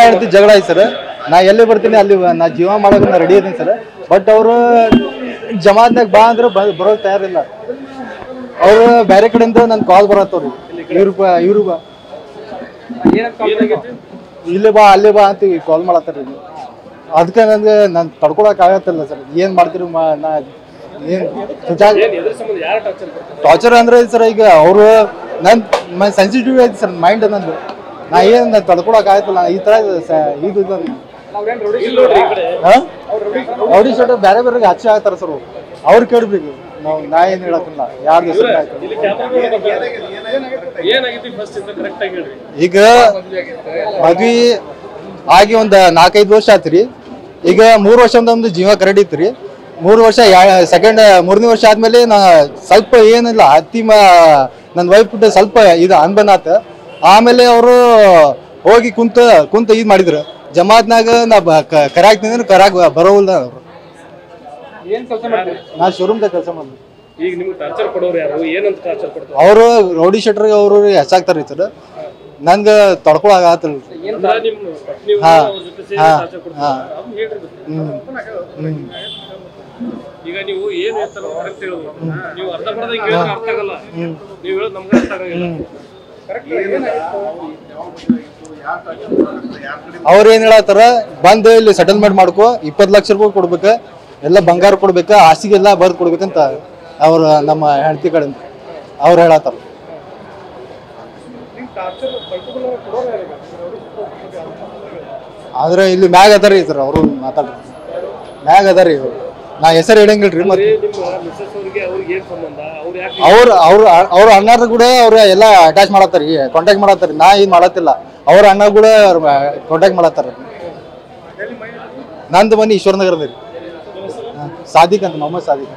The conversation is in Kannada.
ಹೆಂಡತಿ ಜಗಳ ಐತಿ ಸರ್. ನಾ ಎಲ್ಲಿ ಬರ್ತೀನಿ ಅಲ್ಲಿ ನಾ ಜೀವ ಮಾಡೋಕೆ ನಾ ರೆಡಿ ಇದೀನಿ ಸರ್. ಬಟ್ ಅವರು ಜಮಾತ್ನಾಗ ಬಾ ಅಂದ್ರೆ ಬರೋಕೆ ತಯಾರಿಲ್ಲ. ಅವರು ಬೇರೆ ಕಡೆಯಿಂದ ನನ್ ಕಾಲ್ ಬರತ್ತವ್ರಿ, ಇವ್ರು ಬಾ ಇಲ್ಲಿ ಬಾ ಅಲ್ಲಿ ಬಾ ಅಂತ ಕಾಲ್ ಮಾಡತ್ತಾರ. ಅದಕ್ಕೆ ನನ್ಗೆ ನಾನು ತಡ್ಕೊಳಕ್ ಆಗತ್ತಿಲ್ಲ ಸರ್. ಏನ್ ಮಾಡ್ತೀರಿ ನಾ ಏನ್ ಟಾರ್ಚರ್ ಅಂದ್ರೆ ಸರ್, ಈಗ ಅವರು ನನ್ ಸೆನ್ಸಿಟಿವ್ ಐತಿ ಸರ್ ಮೈಂಡ್ ನಂದು. ನಾ ಏನ್ ತಡ್ಕೊಳಕ್ ಆಗತ್ತಿಲ್ಲ ಈ ತರ ಇದು ರೌಡಿ ಶೀಟ್ ಬೇರೆ ಬೇರೆ ಹಚ್ಚಿ ಆಗ್ತಾರ ಸರ್. ಅವ್ರು ಕೇಳ್ಬೇಕು, ನಾ ಏನ್ ಹೇಳಕ್ಕಿಲ್ಲ ಯಾರ್ದು. ಈಗ ಮದ್ವಿ ಆಗಿ ಒಂದ್ 4-5 ವರ್ಷ ಆತ್ರಿ. ಈಗ 3 ವರ್ಷದಿಂದ ಒಂದು ಜೀವ ಕರೆಕ್ಟ್ ಇತ್ರಿ. 3 ವರ್ಷ ಮೂರನೇ ವರ್ಷ ಆದ್ಮೇಲೆ ನಾ ಸ್ವಲ್ಪ ಏನಿಲ್ಲ ನನ್ ವೈಫ್ ಸ್ವಲ್ಪ ಇದು ಅನ್ಬನಾತ. ಆಮೇಲೆ ಅವರು ಹೋಗಿ ಕುಂತ ಇದ್ ಮಾಡಿದ್ರು ಜಮಾತ್ನಾಗ. ನಾ ಕರಾಕ್ತೀನಿ ಕರಾಕ್ ಬರೋಲ್ಲ ಅವ್ರು. ನಾ ಶೋರೂಮ್ದಾಗ ಕೆಲಸ ಮಾಡಿದ್ವಿ. ಈಗ ನಿಮ್ಗೆ ಟಾರ್ಚರ್ ಕೊಡೋರು ಯಾರು, ಏನಂತ ಟಾರ್ಚರ್ ಕೊಡ್ತಾರೆ? ಅವರು ರೌಡಿ ಶೀಟರ್ ಅವರು ಹೆಚ್ಚಾಗ್ತಾರ ಸರ್. ನನ್ಗೆ ತಡ್ಕೊಳಕ್ ಆಗತ್ತಿಲ್ಲ. ಈಗ ನೀವು ಏನ್ ಹೇಳ್ತಾರೋ ಕರೆಕ್ಟ್ ಹೇಳೋದು. ನೀವು ಅರ್ಧ ಬರ್ದಂಗೆ ಹೇಳಿದ್ರೆ ಅರ್ಥ ಆಗಲ್ಲ. ನೀವು ಹೇಳೋದು ನಮ್ಗೆ ಅರ್ಥ ಆಗಲ್ಲ. ಅವ್ರ ಏನ್ ಹೇಳತ್ತಾರ, ಬಂದು ಇಲ್ಲಿ ಸೆಟಲ್ಮೆಂಟ್ ಮಾಡ್ಕೊ, 20 ಲಕ್ಷ ರೂಪಾಯಿ ಕೊಡ್ಬೇಕ, ಎಲ್ಲ ಬಂಗಾರ ಕೊಡ್ಬೇಕ, ಆಸ್ತಿಗೆಲ್ಲ ಬರ್ದು ಕೊಡ್ಬೇಕಂತ ಅವ್ರ ನಮ್ಮ ಹೆಂಡತಿ ಕಡೆ ಅವ್ರು ಹೇಳತ್ತಾರ. ಆದ್ರೆ ಇಲ್ಲಿ ಮ್ಯಾಗ ಅದಾರಿ ಸರ್, ಅವರು ಮಾತಾಡ್ರಿ ಮ್ಯಾಗ ಅದಾರಿ. ನಾ ಹೆಸರು ಹೇಳಂಗಿಲ್ರಿ. ಅವ್ರ ಅಣ್ಣಾರ ಕೂಡ ಅವ್ರ ಎಲ್ಲಾ ಅಟ್ಯಾಚ್ ಮಾಡತ್ತಾರಿ, ಕಾಂಟ್ಯಾಕ್ಟ್ ಮಾಡತ್ತಾರಿ. ನಾ ಏನ್ ಮಾಡತ್ತಿಲ್ಲ. ಅವ್ರ ಅಣ್ಣ ಕೂಡ ಕಾಂಟ್ಯಾಕ್ಟ್ ಮಾಡತ್ತಾರ. ನಂದು ಮನೆ ಈಶ್ವರನಗರದಲ್ಲಿ ಸಾದಿಕ್ ಅಂತ, ಮೊಹಮ್ಮದ್ ಸಾದಿಕ್.